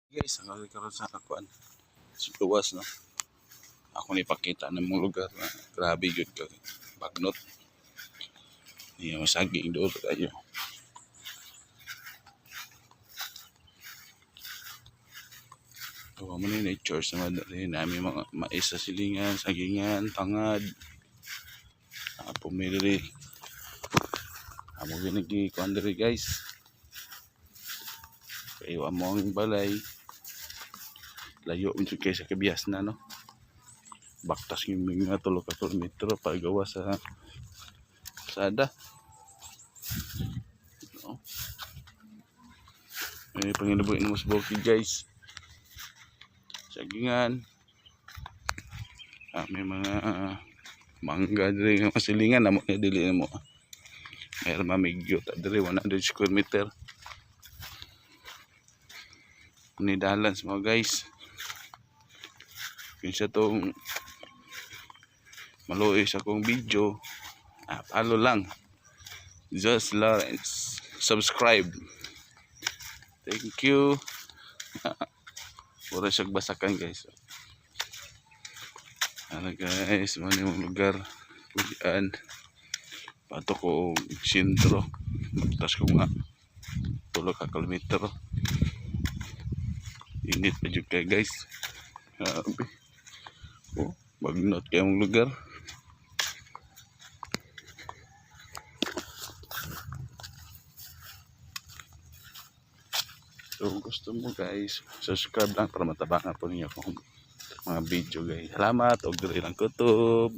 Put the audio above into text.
Guys, ang karon sa kakuan. Luwas no. Ako ni pakita ng mga lugar na grabe yun ka bagnot. Iya masaging doon tayo. Tuwa mo na yung church na madali namin mga mais sa silingan, sagingan, tangad. Pumili. Amo ginagikuan diri guys. Kayo amo ang balay. Layo minsan kayo sa kabiyas na no. Baktas yung mga 3 kilometro pagawa sa sada. No. May panginabuhin mo sa bukid guys. Sagingan. May mga mangga diri nga masilingan amo dili mo. Mayroon mamigyo ta diri 100 square meter. Ni balance mo guys. Kinsa tong maluoy sa akong video, follow lang. Just Lawrence. Subscribe. Thank you. Pura siyang basakan guys. Ano guys, mani mong lugar. Pugian. Pato ko sintro. Magtas ko nga 3 kilometro. Init pa dyan kayo guys. Bagnot kayong lugar. So gusto mo guys, subscribe lang para matabangan po ninyo akong mga video guys. Salamat og diri lang kutob.